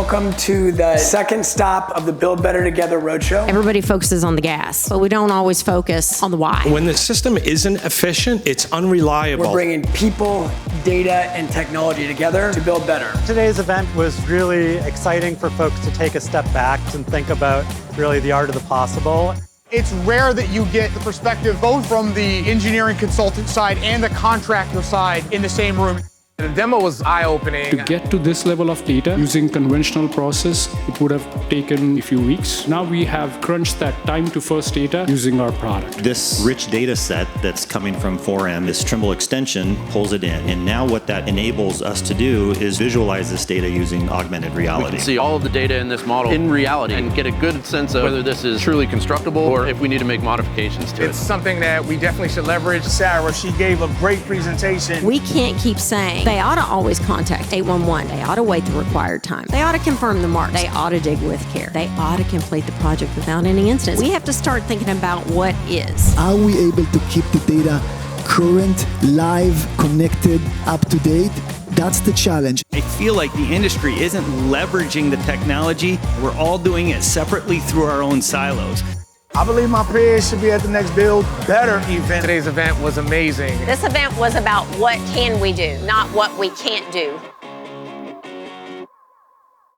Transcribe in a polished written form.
Welcome to the second stop of the Build Better Together Roadshow. Everybody focuses on the gas, but we don't always focus on the why. When the system isn't efficient, it's unreliable. We're bringing people, data, and technology together to build better. Today's event was really exciting for folks to take a step back and think about really the art of the possible. It's rare that you get the perspective both from the engineering consultant side and the contractor side in the same room. The demo was eye-opening. To get to this level of data using conventional process, it would have taken a few weeks. Now we have crunched that time to first data using our product. This rich data set that's coming from 4M, this Trimble extension pulls it in. And now what that enables us to do is visualize this data using augmented reality. We can see all of the data in this model in reality and get a good sense of whether this is truly constructible or if we need to make modifications to it. It's something that we definitely should leverage. Sarah, she gave a great presentation. We can't keep saying they ought to always contact 811. They ought to wait the required time. They ought to confirm the marks. They ought to dig with care. They ought to complete the project without any incidents. We have to start thinking about what is. Are we able to keep the data current, live, connected, up to date? That's the challenge. I feel like the industry isn't leveraging the technology. We're all doing it separately through our own silos. I believe my peers should be at the next Build Better event. Today's event was amazing. This event was about what can we do, not what we can't do.